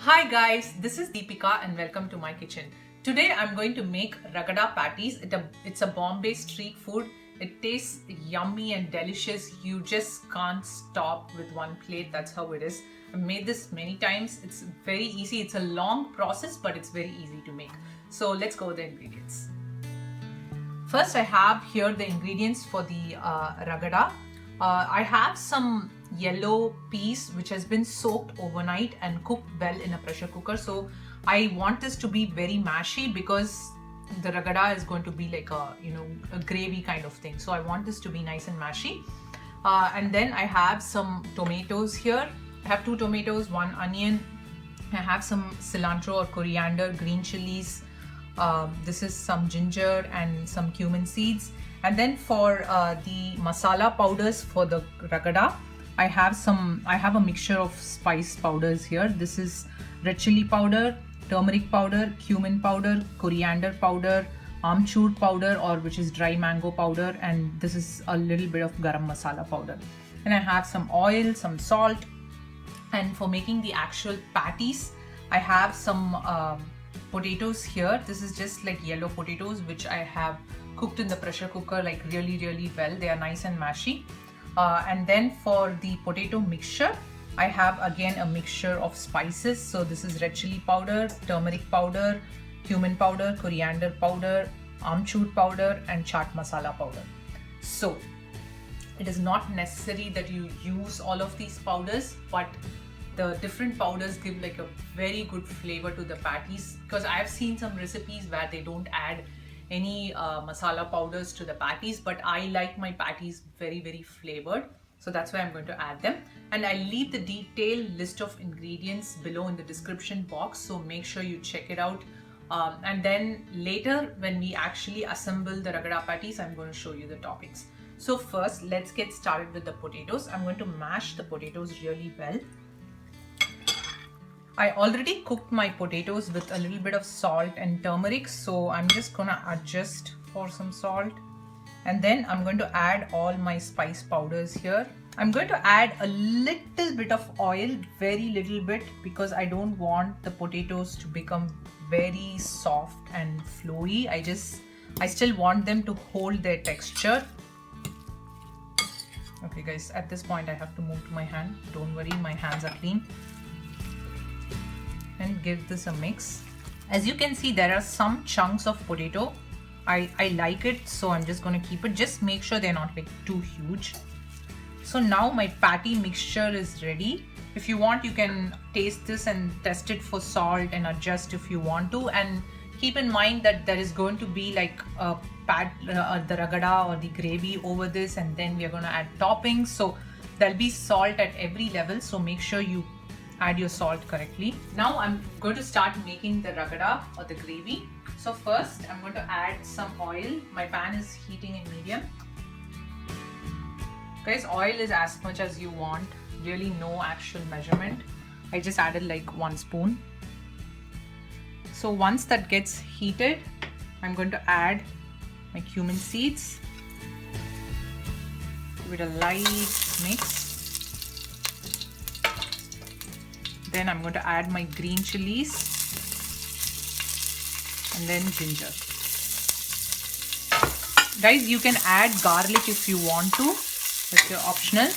Hi guys, this is Deepika and welcome to my kitchen. Today I'm going to make Ragada Patties. It's a Bombay street food. It tastes yummy and delicious. You just can't stop with one plate. That's how it is. I've made this many times. It's very easy. It's a long process, but it's very easy to make. So let's go with the ingredients. First, I have here the ingredients for the Ragada. I have some yellow peas which has been soaked overnight and cooked well in a pressure cooker. So I want this to be very mashy because the Ragada is going to be like a gravy kind of thing. So I want this to be nice and mashy. And then I have some tomatoes here. I have 2 tomatoes, 1 onion. I have some cilantro or coriander, green chilies. This is some ginger and some cumin seeds. And then for the masala powders for the Ragada, I have a mixture of spice powders here. This is red chilli powder, turmeric powder, cumin powder, coriander powder, Amchur powder, or which is dry mango powder, and this is a little bit of garam masala powder. And I have some oil, some salt. And for making the actual patties, I have some potatoes here. This is just like yellow potatoes which I have cooked in the pressure cooker like really well. They are nice and mashy. And then for the potato mixture, I have again a mixture of spices. So this is red chili powder, turmeric powder, cumin powder, coriander powder, amchur powder, and chaat masala powder. So it is not necessary that you use all of these powders, but the different powders give like a very good flavor to the patties, because I have seen some recipes where they don't add any masala powders to the patties, but I like my patties very flavored, so that's why I'm going to add them. And I'll leave the detailed list of ingredients below in the description box, so make sure you check it out. And then later when we actually assemble the Ragada patties, I'm going to show you the toppings. So first let's get started with the potatoes. I'm going to mash the potatoes really well. I already cooked my potatoes with a little bit of salt and turmeric, so I'm just gonna adjust for some salt. And then I'm going to add all my spice powders here. I'm going to add a little bit of oil, very little bit, because I don't want the potatoes to become very soft and flowy. I still want them to hold their texture. Okay guys, at this point I have to move to my hand. Don't worry, my hands are clean. And give this a mix. As you can see, there are some chunks of potato. I like it, so I'm just going to keep it. Just make sure they're not like too huge. So now my patty mixture is ready. If you want, you can taste this and test it for salt and adjust if you want to. And keep in mind that there is going to be like the Ragada or the gravy over this, and then we are going to add toppings. So there'll be salt at every level, so make sure you add your salt correctly. Now I'm going to start making the Ragada or the gravy. So first I'm going to add some oil. My pan is heating in medium. Guys, oil is as much as you want, really no actual measurement. I just added like 1 spoon. So once that gets heated, I'm going to add my cumin seeds. Give it a light mix. Then I'm going to add my green chilies and then ginger. Guys, you can add garlic if you want to. That's your optional.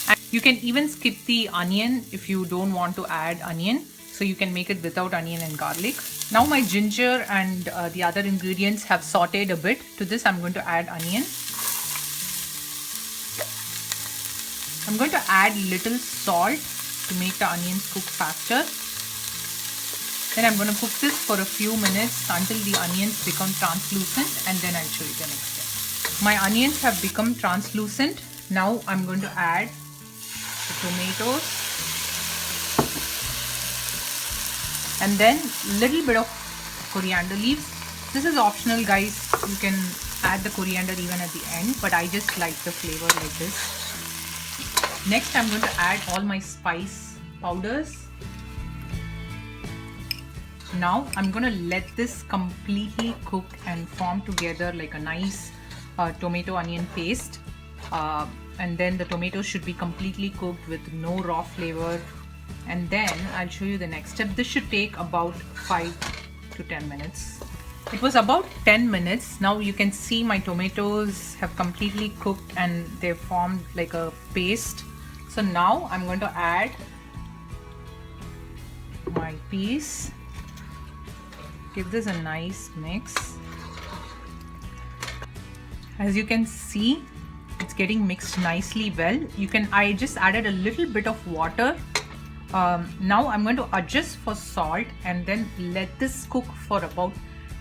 And you can even skip the onion if you don't want to add onion. So you can make it without onion and garlic. Now my ginger and the other ingredients have sauteed a bit. To this I'm going to add onion. I'm going to add little salt to make the onions cook faster. Then I'm going to cook this for a few minutes until the onions become translucent, and then I'll show you the next step. My onions have become translucent. Now I'm going to add the tomatoes and then little bit of coriander leaves. This is optional guys, you can add the coriander even at the end, but I just like the flavor like this. Next I'm going to add all my spice powders. Now I'm going to let this completely cook and form together like a nice tomato onion paste. And then the tomatoes should be completely cooked with no raw flavor. And then I'll show you the next step. This should take about 5 to 10 minutes. It was about 10 minutes. Now you can see my tomatoes have completely cooked and they've formed like a paste. So now I'm going to add my peas. Give this a nice mix. As you can see, it's getting mixed nicely well. I just added a little bit of water. Now I'm going to adjust for salt and then let this cook for about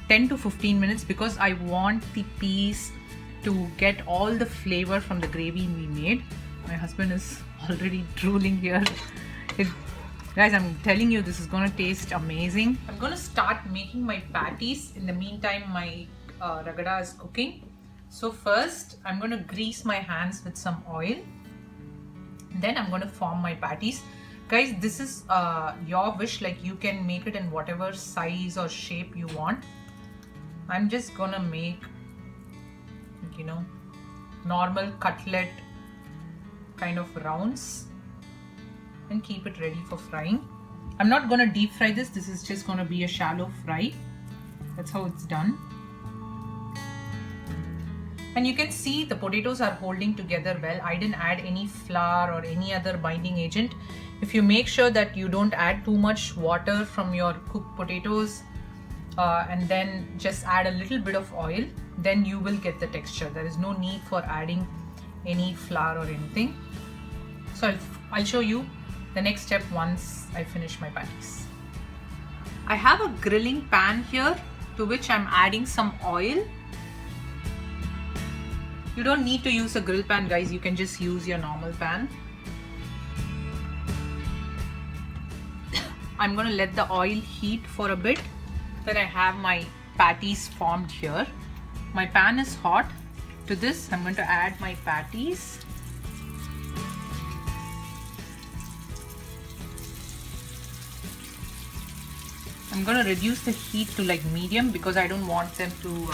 10 to 15 minutes because I want the peas to get all the flavor from the gravy we made. My husband is already drooling here. Guys, I'm telling you, this is gonna taste amazing. I'm gonna start making my patties. In the meantime, my ragada is cooking. So first, I'm gonna grease my hands with some oil. Then I'm gonna form my patties. Guys, this is your wish, like you can make it in whatever size or shape you want. I'm just gonna make, you know, normal cutlet kind of rounds and keep it ready for frying. I'm not gonna deep fry this. This is just gonna be a shallow fry. That's how it's done. And you can see the potatoes are holding together well. I didn't add any flour or any other binding agent. If you make sure that you don't add too much water from your cooked potatoes and then just add a little bit of oil, then you will get the texture. There is no need for adding any flour or anything. So I'll show you the next step once I finish my patties. I have a grilling pan here to which I'm adding some oil. You don't need to use a grill pan, guys. You can just use your normal pan. I'm going to let the oil heat for a bit. Then I have my patties formed here. My pan is hot. To this, I'm going to add my patties. I'm going to reduce the heat to like medium because I don't want them to,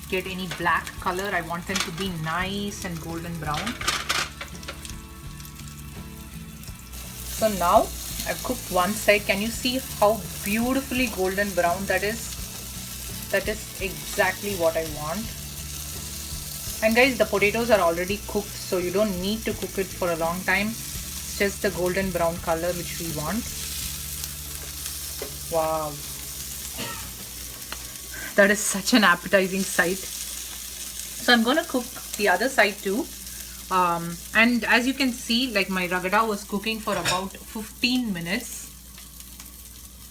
get any black color. I want them to be nice and golden brown. So now I've cooked one side. Can you see how beautifully golden brown that is? That is exactly what I want. And guys, the potatoes are already cooked, so you don't need to cook it for a long time. It's just the golden brown color which we want. Wow. That is such an appetizing sight. So I'm going to cook the other side too. And as you can see, like my ragada was cooking for about 15 minutes.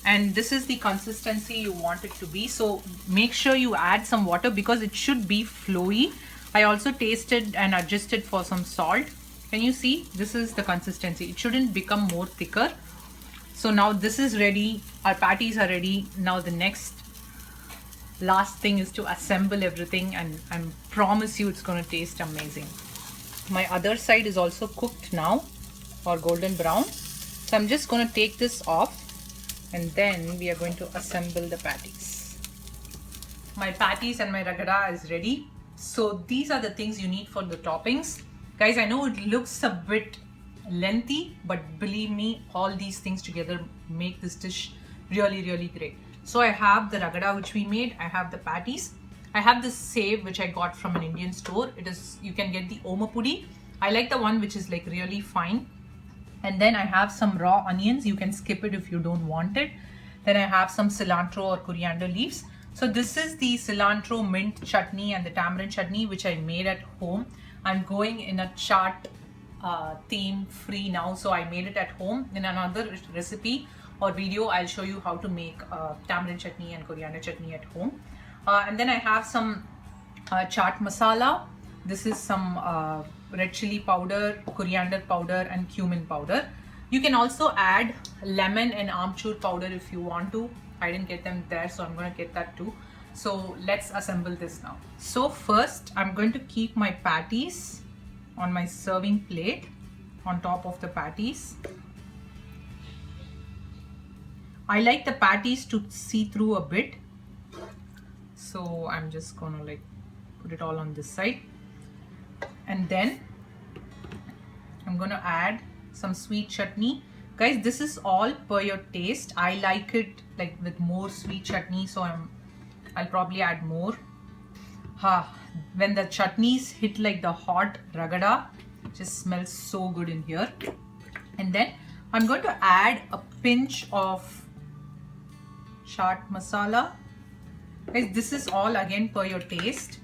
And this is the consistency you want it to be. So make sure you add some water because it should be flowy. I also tasted and adjusted for some salt. Can you see? This is the consistency. It shouldn't become more thicker. So now this is ready. Our patties are ready. Now the last thing is to assemble everything, and I promise you it's going to taste amazing. My other side is also cooked now, or golden brown. So I'm just going to take this off and then we are going to assemble the patties. My patties and my ragada is ready. So these are the things you need for the toppings. Guys, I know it looks a bit lengthy, but believe me, all these things together make this dish really, really great. So I have the ragada which we made. I have the patties. I have this save which I got from an Indian store. You can get the oma pudi. I like the one which is like really fine. And then I have some raw onions. You can skip it if you don't want it. Then I have some cilantro or coriander leaves. So this is the cilantro mint chutney and the tamarind chutney which I made at home. I'm going in a chaat theme free now, so I made it at home. In another recipe or video, I'll show you how to make tamarind chutney and coriander chutney at home. And then I have some chaat masala. This is some red chili powder, coriander powder and cumin powder. You can also add lemon and amchur powder if you want to. I didn't get them there, so I'm going to get that too. So let's assemble this now. So first I'm going to keep my patties on my serving plate on top of the patties. I like the patties to see through a bit, so I'm just gonna like put it all on this side, and then I'm gonna add some sweet chutney. Guys, this is all per your taste. I like it like with more sweet chutney, so I'll probably add more. When the chutneys hit like the hot ragada, it just smells so good in here. And then I'm going to add a pinch of chaat masala. Guys, this is all again per your taste.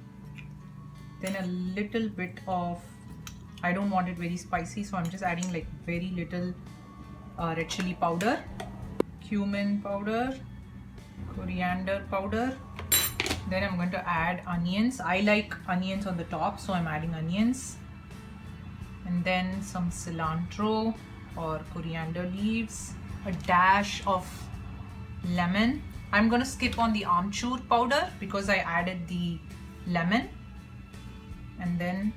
Then a little bit of, I don't want it very spicy, so I'm just adding like very little red chilli powder, cumin powder, coriander powder. Then I'm going to add onions. I like onions on the top, so I'm adding onions. And then some cilantro or coriander leaves, a dash of lemon. I'm going to skip on the Amchur powder because I added the lemon. And then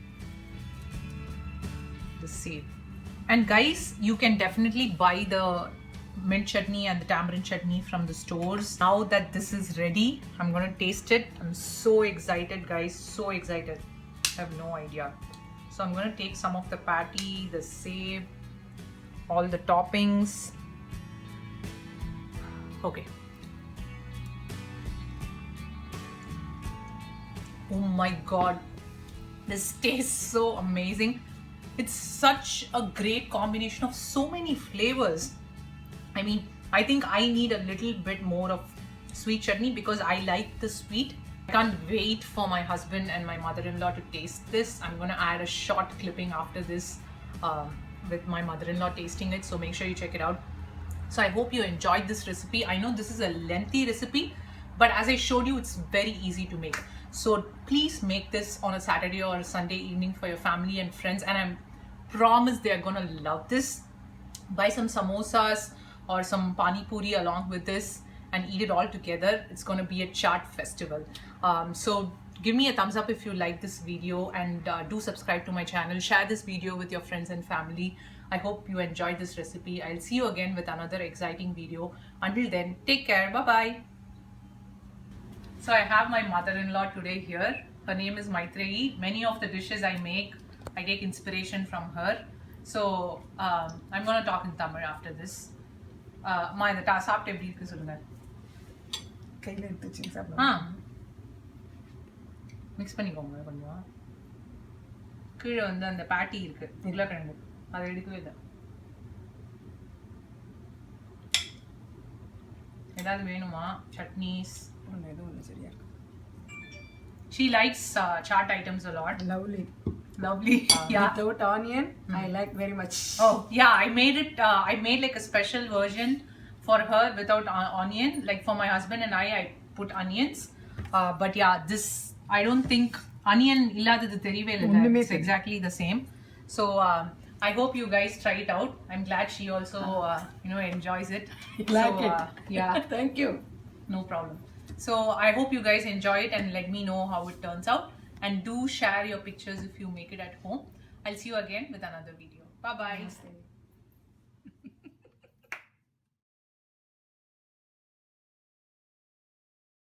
the save. And guys, you can definitely buy the mint chutney and the tamarind chutney from the stores. Now that this is ready, I'm going to taste it. I'm so excited, guys, so excited. I have no idea. So I'm going to take some of the patty, the save, all the toppings. Okay. Oh my god, this tastes so amazing. It's such a great combination of so many flavors. I mean, I think I need a little bit more of sweet chutney because I like the sweet. I can't wait for my husband and my mother-in-law to taste this. I'm gonna add a short clipping after this with my mother-in-law tasting it, so make sure you check it out. So I hope you enjoyed this recipe. I know this is a lengthy recipe, but as I showed you, it's very easy to make. So please make this on a Saturday or a Sunday evening for your family and friends, and I promise they are gonna love this. Buy some samosas or some pani puri along with this and eat it all together. It's gonna be a chaat festival. So give me a thumbs up if you like this video, and do subscribe to my channel. Share this video with your friends and family. I hope you enjoyed this recipe. I'll see you again with another exciting video. Until then, take care. Bye-bye. So I have my mother-in-law today here. Her name is Maitreyi. Many of the dishes I make, I take inspiration from her. So I'm going to talk in Tamil after this. Ma இந்த சாப்பிட்டு எப்படி இருக்கு சொல்லுங்க. கையில எடுத்து வச்சு சாப்பிடுங்க. Mix பண்ணிக்கோங்க கொஞ்சம். கீழே வந்து அந்த பேட்டி இருக்கு, உருளைக்கிழங்கு, அதை எடுக்கவே இல்லை. ஏதாவது வேணுமா? சட்னிஸ் எதுவும் சரியா இருக்கு. She likes chaat items a lot. Lovely. Yeah. Without onion, I like very much. Oh yeah, I made it. I made like a special version for her without onion. Like for my husband and I put onions. But yeah, this I don't think onion illadadu theriyave illa. It's exactly the same. So I hope you guys try it out. I'm glad she also enjoys it. Like it. Yeah. Thank you. No problem. So I hope you guys enjoy it and let me know how it turns out. And do share your pictures if you make it at home. I'll see you again with another video. Bye bye. Namaste.